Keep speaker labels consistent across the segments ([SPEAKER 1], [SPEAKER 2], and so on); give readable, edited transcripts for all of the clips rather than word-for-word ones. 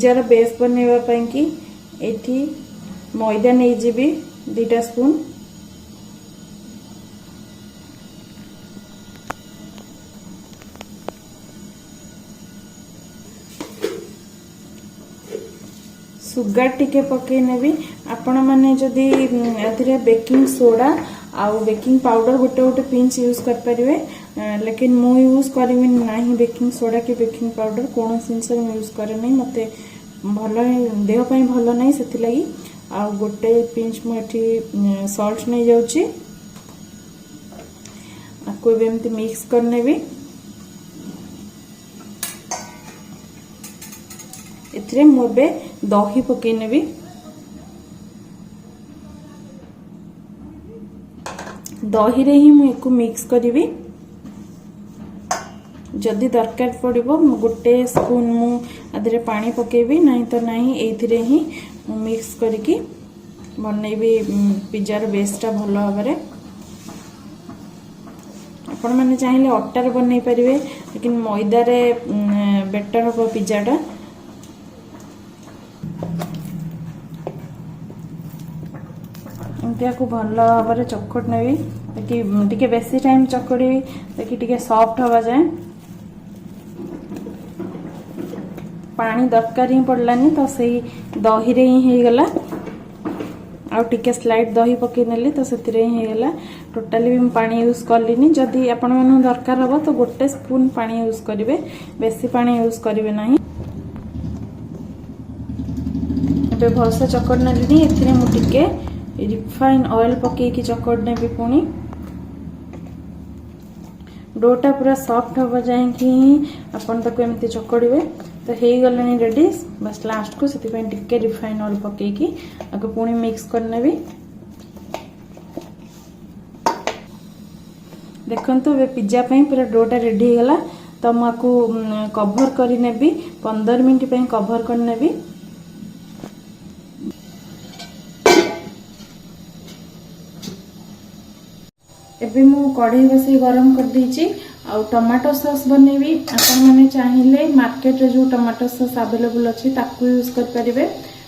[SPEAKER 1] पिज्जार base बनवाई कि एठी मैदा नहीं जीवी 2 स्पून, सुगर टिके पकई नेबी। आपण माने जदि एथिरे बेकिंग सोडा आउ बेकिंग पाउडर गोटे गोटे पिंच यूज कर परिवे, लेकिन मु यूज करबी नाही बेकिंग सोडा के बेकिंग पाउडर कोन जिनस यूज करे नहीं, मते भल देह पई भल नहीं सेति लगी। आउ गोटे पिंच मु एठी सॉल्ट नहीं जाउची, आको एमती मिक्स कर नेबी। एथिरे मु बे दही पकई नेबी। दही रे ही मुझे मिक्स करी। जदि दरकार पड़ो गोटे स्पून मुझे पानी पकेबी, नहीं तो नहीं एथिरे ही मिक्स करके बनैबी पिज्जार बेसटा भल भाव। आपण मैंने चाहिए अटार बनई पारे, लेकिन मैदार बेटर हम पिज्जाटा। को भल भाव चकट नेबी, ताकि बेसी टाइम चकड़ी ताकि सॉफ्ट हवा जाए। पानी दरकार ही पड़लानी, तो सही दही रे ही गला। आउ टिके स्लाइड दही पकई नेली तो सेतिरे ही गला। टोटाली भी पानी यूज करलिनी। जदि आपण मन दरकार हबो तो गोटे स्पून पानी यूज करिवे, बेसी पानी यूज करिवे नाही। एबे भलसे चकड़ नेलिनी। एथिरे मु टिके रिफाइन ऑयल पकई की चकड़ नेबी। पुणी डोटा पूरा सॉफ्ट हवा जाए कि अपन ताको एमती चकड़िवे। तो हे गलानी रेडी। बस लास्ट को से टिके रिफाइन ऑयल पकई की आगे पुणी मिक्स करनेबी। देखंतु वे पिज्जा पई पूरा डोटा रेडी गला। तो माको कवर करी नेबी, 15 मिनिट पई कवर कर नेबी। एबे मु कढ़ाई बसई गरम कर देछि। आउ टमाटो सॉस बनैबी। आपण माने चाहिए मार्केट रे जो टमाटो सॉस अवेलेबल अछि ताकू यूज कर परिबे,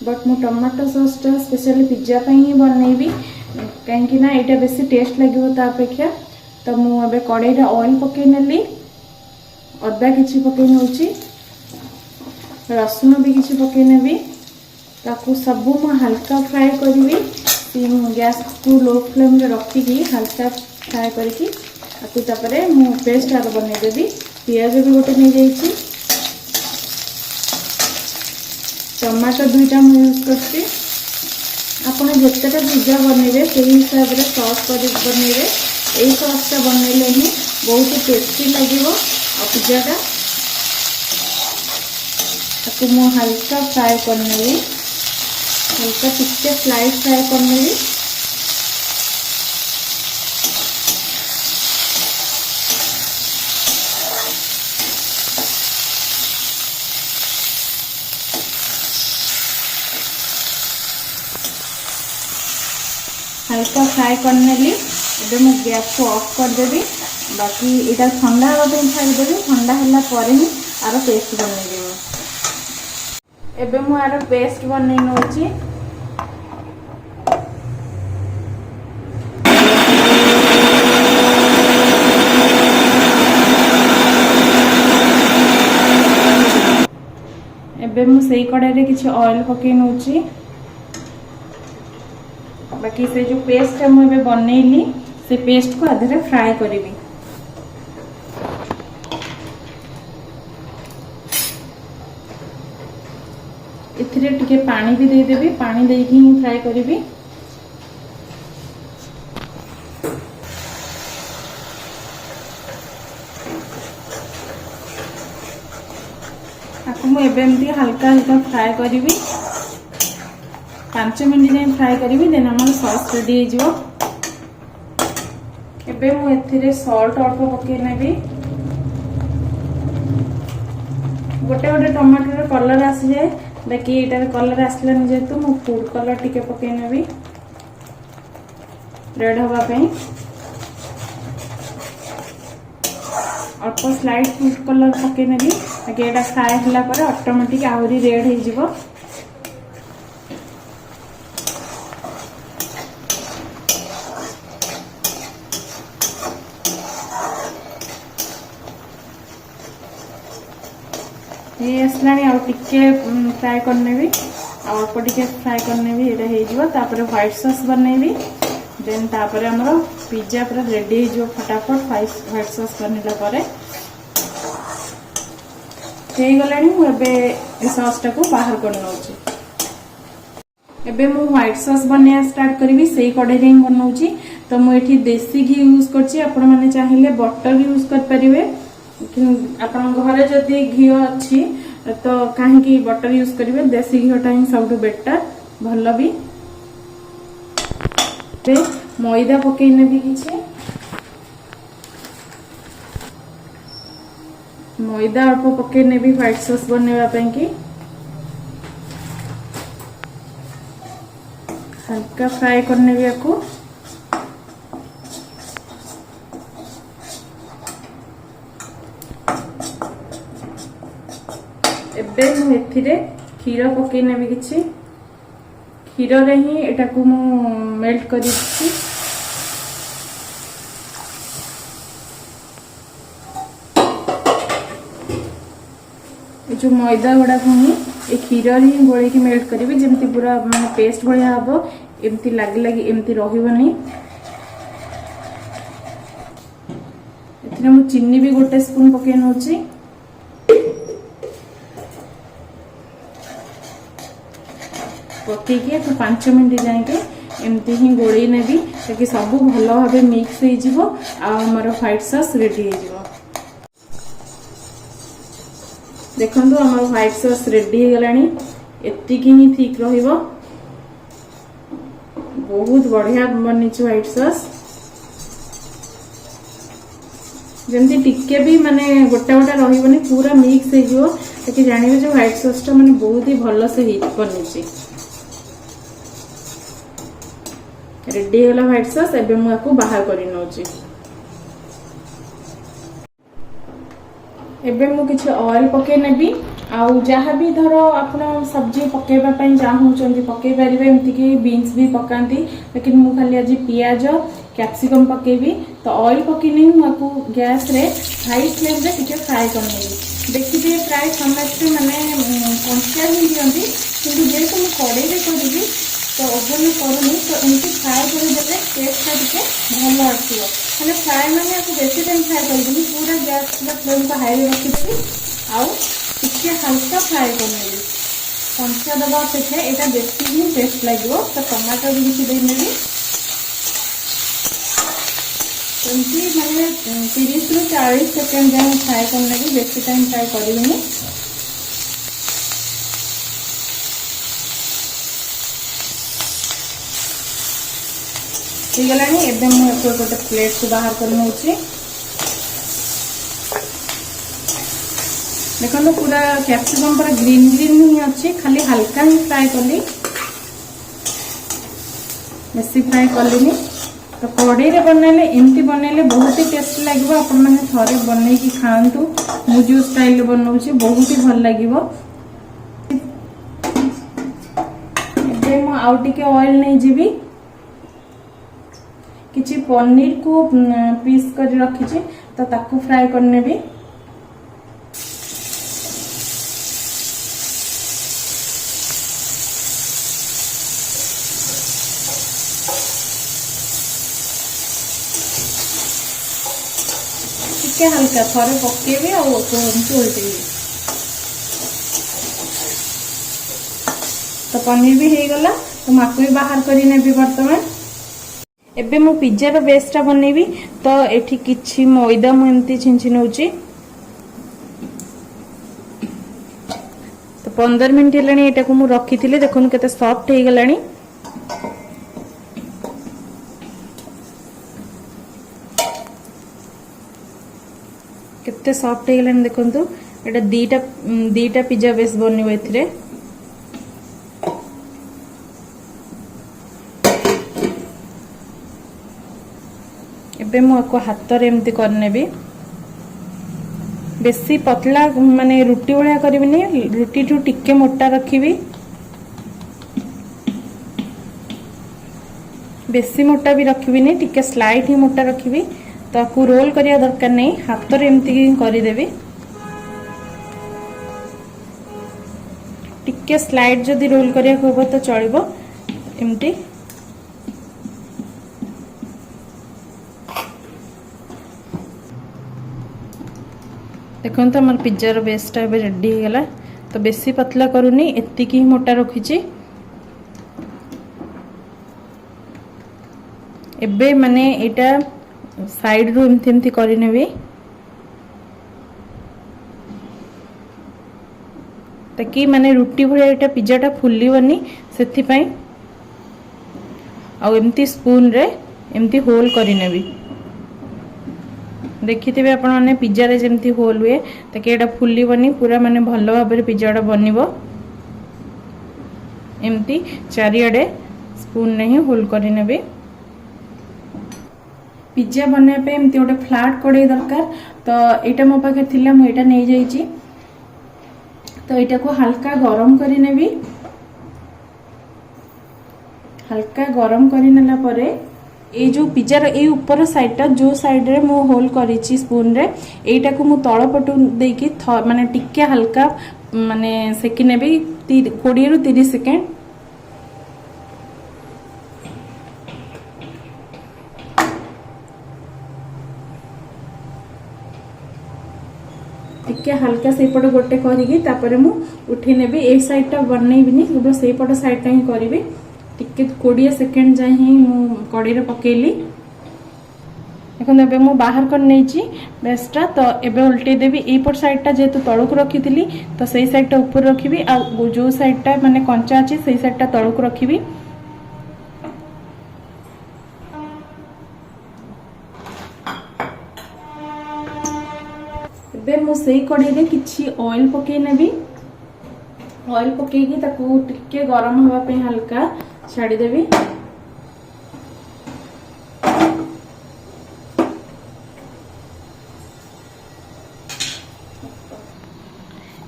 [SPEAKER 1] बट मु टमाटो सॉस टा स्पेशली पिज्जा पई ही बनैबी, काहे कि ना एटा बेसी टेस्ट लागिवो ता अपेक्षा। तो मु एबे कढ़ाई रे ऑयल पकई नेली, अदा किछि पकई नउछि, रसुन भी किछि पकई नेबी। ताकू सब मु हल्का फ्राई करबी। गैस को लो फ्लेम रे रखी हल्का फ्राई करके तापरे मु पेस्ट आग बनै देबी। पियाज भी गोटे नहीं जाइछि, टमाटो 2टा मु यूज करछि। आपण जेतेटा पिज्जा बनैबे सेही हिसाब रे सॉस कर बनैबे। एई सॉसटा बनैले ही बहुत टेस्टी लागिवो आ पिज्जाटा। ताकू मु हल्का फ्राई करनेबी, हल्का टिके स्लाइस फ्राई करनेबी। हल्का फ्राई करने ली। एबे मु गैस को ऑफ कर देबी। बाकी इटा ठंडा होगा पे छाड़ी देबी। ठंडा होला परे ही आरो पेस्ट बनै देबो। एबे मु आरो पेस्ट बनै नउची। एबे मु सेई कड़ाई रे किछि ऑयल पकई नउची। बाकी से जो पेस्ट है मुझे बनैली से पेस्ट को आधे फ्राई करी। इथिरे टिके पानी भी दे देबी, पानी देकी ही फ्राई करी। आपको मुझे एमती हल्का हल्का फ्राई करी। 5 मिनट जाए फ्राई करी। देन आम सॉस रेडी हो। एबे मु एथिरे सॉल्ट अल्प पकई नेबी। गोटे गोटे टमाटर कलर आसी जाए, बाकी एटार कलर आसलानी जेहेतु मु फूड कलर टिके पकई नेबी रेड हवा पई। अल्प स्लाइड फूड कलर पकई नेबी ताकि एटा फ्राए होला पर ऑटोमेटिक आहुरी रेड हो जिवो। ये असलानी आ टिके फ्राए करने भी अल्प टिके फ्राए करने भी एटा हे जिवो। तापर व्हाइट सॉस बनेबी देन तापर हमरो पिज्जा पूरा रेडी हो जिवो फटाफट व्हाइट सॉस बनेला परे हे गलानी। मु एबे ए सॉस टाको बाहर कर नउची। एबे मु व्हाइट सॉस बनया स्टार्ट करबी सेही कढ़ाई रे बनौची। तो मु एठी देसी घी यूज करची, आपण माने चाहिले बटर यूज कर परिबे। आपण घरे जदी घी अछि तो काहे की बटर यूज करिवे, देसी घी टा ही सबटु बेटर भलो भी। बे मैदा पकई नेबी किछि, मैदा अल्प पकई नेबी व्हाइट सॉस बनेवा ପାଇଁ की। हल्का फ्राई करने भी आपको एबे मु एथिरे खीर पकई नेबी किछि। खीर रे ही एटा को मु मेल्ट करि छि। जो मैदा गुड़ा को ही ए खीर ही गोले की मेल्ट करी जेमती पूरा माने पेस्ट भलिया हबो, एमती लागी लागी एमती रहिबनी। एथिरे मु चीनी भी गोटे स्पून पके नउची। पके के तो 5 मिनट जाके एमती ही गोले नेबी ताकि सब भलो भाबे मिक्स हो जिवो आ हमर व्हाइट सॉस रेडी हो जिवो। देखंतु हमर व्हाइट सॉस रेडी हो गलानी। एतिकी ही ठीक रहिबो, बहुत बढ़िया बनी छ व्हाइट सॉस। जेमती टिके भी माने गोटा गोटा रहिबनी, पूरा मिक्स हो जिवो ताकि जानिबे जे व्हाइट सॉस टा माने बहुत ही भलो से हिट बनी छी। रेडी होला व्हाइट सॉस। एबे मु आको बाहर करि नउची। एबे मु किछ ऑयल पके नेबी आउ जहाँ भी धर आपण सब्जी पकेबा पई चाहूचंदी पके परिबे। एमती कि बीन्स भी पकांती, लेकिन मु खाली आज पियाज कैप्सिकम पकेबी। तो ऑयल पकेनी मु आको गैस रे हाई फ्लेम रे किछ फ्राई करनेबी। देखिबे फ्राई समस्त माने कंचा ही दियंती, किंतु जे तुम कड़ाई रे करबी तो ओवन में करूनी तो एमती फ्राई कर देले टेस्ट टिके भलो आसीबो। माने फ्राई माने आपको बेसी टाइम फ्राई करबी, पूरा गैस फ्लेम को हाई रे रखी देबी आउ टिके हल्का फ्राई करनेबी। कंचा दबा अपेक्षा एटा बेसी ही टेस्ट लागो। तो टमाटो भी किछि दे नेबी। एमती माने 30 रु 40 सेकंड जाए फ्राई करनेबी, बेसी टाइम फ्राई करबिनी। ठीक गलानी। एबे मु एको गोटे प्लेट को बाहर कर नउची। देखो पूरा कैप्सिकम पूरा ग्रीन ग्रीन ही अच्छी, खाली हल्का ही फ्राई कली, बेसी फ्राई कलिनी। तो कढ़ाई रे बनैले एमती बनैले बहुत ही टेस्ट लागिवो। आपण माने थरे बनै की खांतु, मु जो स्टाइल बनौची बहुत ही भल लागिवो। एबे मु आउ टिके ऑयल नै जीबी। किछि पनीर को पीस कर रखी तो ताकू फ्राई करने भी। टिके हल्का थरे पकेबी आ उल्टेबी। तो पनीर भी हो गला, तो माको भी बाहर करी नेबी। वर्तमान एबे मु पिज्जा रो बेस टा बनेबी। तो एठी किछि मैदा मु एमती छिंछि नउची। तो 15 मिनिट हेलानी एटा को मु रखिथिले। देखोन केते सॉफ्ट हे गलानी। केते सॉफ्ट हे गलानी देखंतु। एटा दीटा पिज्जा बेस बनिबो एथिरे। एबे मु को हाथ रे एमती करनेबी। बेसी पतला माने रुटी भाया करबिनी, रुटी टू टिके मोटा रखिबी, बेसी मोटा भी रखिबिनी, टिके स्लाइट ही मोटा रखिबी। ताकू रोल करिया दरकार नहीं, हाथ रे एमती करदेवी। टिके स्लाइड जदि रोल करिया होबो तो चलिबो एमती। देखो तो हमार पिज्जार बेसटा एबे रेडी हो गला। तो बेसी पतला करूनी, एतिक ही मोटा रखिछि। एबे माने एटा साइड रू एमती एमती करि नेबी। ताकि माने रुटी भलिया एटा पिज्जाटा फुलिबनी, सेथि पई आ एमती स्पून रे एमती होल करि नेबी। देखिथिबे आपण माने पिज्जा रे जेमती होल हुए, ताकि एटा फुलिबनी, पूरा माने भलो भाबरे पिज्जाटा बनिबो। एमती चारियाडे स्पून ने ही होल करि नेबी। पिज्जा बनने पे एमती गोटे फ्लैट कड़े दरकार। तो एटा मो पाखे थिला, मु एटा नै जाइछि। तो एटा को हल्का गरम करि नेबी। हल्का गरम करि नेला परे ए जो पिज्जा रे ए ऊपर साइडटा जो साइड रे मु होल करिछि स्पून रे, एटा को मु तळ पटु देकी माने टिके हल्का माने सेकी नेबी 20 रु 30 सेकेंड। टिके हल्का सेपट गोटे करिकी तापरे मु उठी नेबी। ए साइडटा बनैबिनी, केवल सेपट साइडटा ही करिवि। टिके 20 सेकेंड जाय ही मु कड़ी रे पकेली। देखो एबे मु बाहर कर नैची बेसटा। तो एबे उल्टे देबी। ए पट साइडटा जेतु तळुक रखिथिली, तो सेई साइडटा ऊपर रखिबी, आ जो साइडटा माने कंचा अछि सेई साइडटा तळुक रखिबी। एबे मु सेई कड़ी रे किछि ऑयल पके नेबी। ऑयल पकेकी ताकू टिके गरम हवा पे हल्का छाड़ी देबी।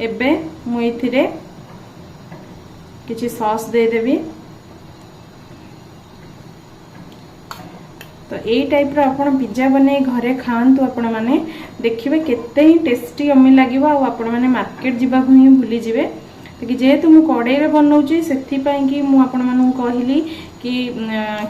[SPEAKER 1] एबे मु एथिरे किछि सॉस दे देबी। तो यही टाइप रो आपण पिज्जा बने घरे खांतु। आपण माने देखिबे केते ही टेस्टी अमी लागिबो, आ आपण माने मार्केट जिबा को ही भूली जिवे। कि जेहेतु मु कड़े रे बनौची, सेथि पई कि मु आपण मानु कहली कि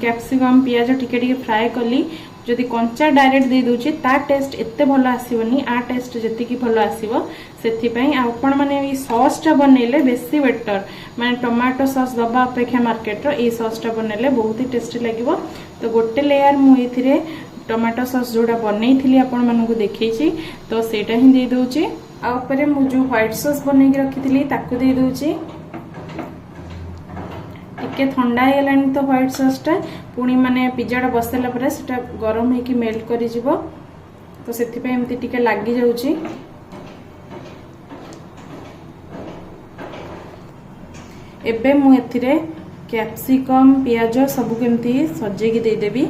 [SPEAKER 1] कैप्सिकम पियाज टिके टिके फ्राई कली। जदि कंचा डायरेक्ट दे दोची ता टेस्ट एते भलो आसीबनी, आ टेस्ट जति कि भलो आसीबो। सेथि पई आपण माने ई सॉस टा बनेले बेसी बेटर, माने टमाटो सॉस दबा अपेक्षा मार्केट रो ई सॉस टा बनेले बहुत ही टेस्टी लागिबो। तो गोटे लेयर मु एथिरे टमाटो सॉस जोड़ा बनै थिली आपण मानु को देखैछि, तो सेटा ही दे दोची। आ ऊपर मु जो व्हाइट सॉस बनै के रखिथिली ताकू दे दोची। टिके ठंडा हे गलानी तो व्हाइट सॉस टा पुणी माने पिज्जाटा बसेला परे सेटा गरम हे कि मेल्ट करि जिवो। तो सेथि पे एमती टिके लागि जाउची। एबे मु एथिरे कैप्सिकम पियाज सब केमती सजे की दे देबी।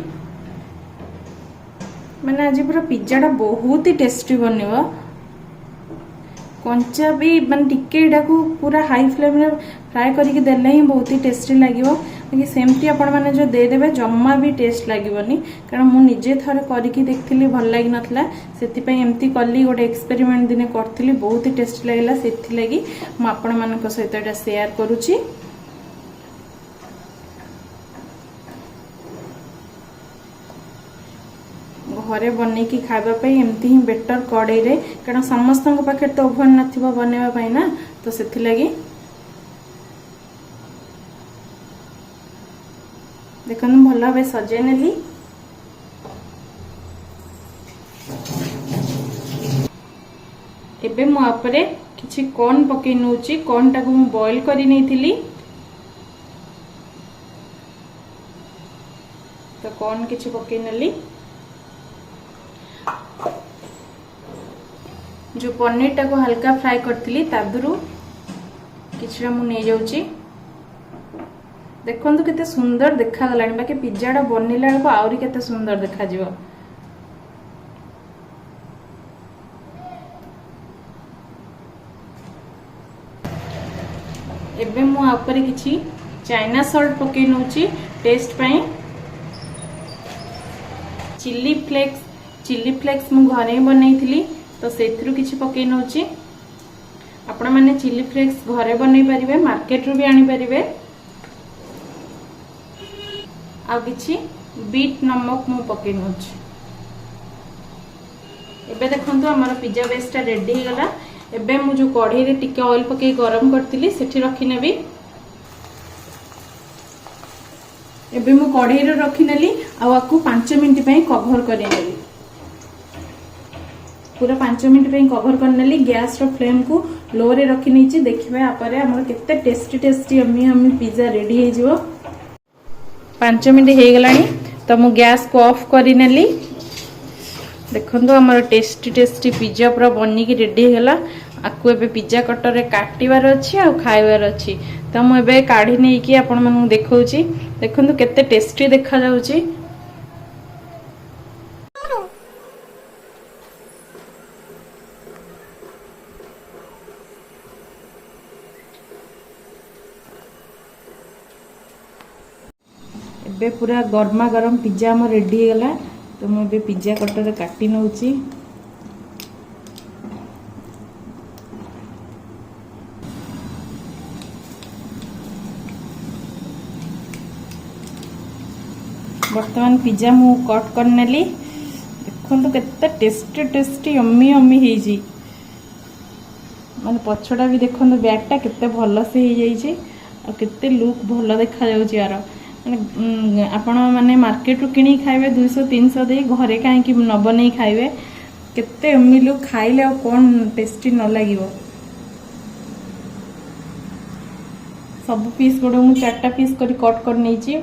[SPEAKER 1] माने आज पूरा पिज्जाटा बहुत ही टेस्टी बनिबो। कंचा भी माने टिके एटाकू पूरा हाई फ्लेम रे फ्राई करके देले ही बहुत ही टेस्टी लागिवो। कि सेमती आपण माने जो दे देबे जम्मा भी टेस्ट लागिवनी, कारण मु निजे थरे करके देखथिली भल लागि नथला। सेति पई एमती कल्ली गोटे एक्सपेरिमेंट दिने करथिली, बहुत ही टेस्टी लागिला। सेति लागि मु आपण मानक सहित एटा शेयर करूची। घरे बने की खाबा पई एमती ही बेटर कड़े रे, कारण समस्त पाखे तो ओभन नथिबो बनेबा पई ना, तो सेति लागि देखन भल भाव सजे नेली। एबे मु आपरे किछि कॉर्न पके नउची। कॉर्न टाको मु बॉईल करी नैथिली, तो कॉर्न किछि पके नेली। जो पनीर टाको हल्का फ्राई करथिली तादुरु किछरा मु नै जाउची। देखो केते सुंदर देखा गलानी, बाकी पिज्जाटा बनिला बेलको आउरी केते सुंदर देखा जिवो। एबे मु ऊपर किछि चाइना सॉल्ट पके नउची टेस्ट पाई। चिली फ्लेक्स मु घरे बनैथिली तो सेथरु किछि पके नउची। आपण माने चिली फ्लेक्स घरे बनै परिबे, मार्केट रू भी आनी परिबे। आ किछि बीट नमक मु पके नउची। एबे देखंतु हमर पिज्जा बेसटा रेडी हो गला। एबे मु जो कढ़ी रे टिके ऑयल पके गरम करतिली सेठी रखी नेबी। एबे मु कढ़ी रे रखी नेली आ आकु 5 मिनिट पई कवर करि नेली। पूरा 5 मिनिट पई कवर कर नेली। गैस रो फ्लेम को लो रे रखी नेची। देखिबे आपरे हमर केते टेस्टी यम्मी पिज्जा रेडी हे जिवो। 5 मिनिट हे गलानी तो मु गैस को ऑफ करि नेली। देखंतु हमर टेस्टी पिज्जा पूरा बनी की रेडी हेला। आकु एबे पिज्जा कटर रे काटिबार अछि आ खाइबार अछि। तो मु एबे काढी नै की आपण मन देखौची। देखंतु केते टेस्टी देखा जाउची। एबे पूरा गरमा गरम पिज्जा हम रेडी हे गला। तो मु एबे पिज्जा कटर रे काटी नउची। बर्तमान पिज्जा मु कट कर नेली। देखंतु केते टेस्टी यम्मी हे जी। माने पछडा भी देखंतु बैगटा केते भलो से हे जाई छी आ केते लुक भलो देखा जाउ छी यार। माने आपण माने मार्केट रू किनी खाइबे 200-300 दे, घरे काहे कि न बनै खाइबे। केते यम्मी लुक खाइले आ कोन टेस्टी न लागिवो। सब पीस गोडे मु 4टा पीस करी कट कर नै छी।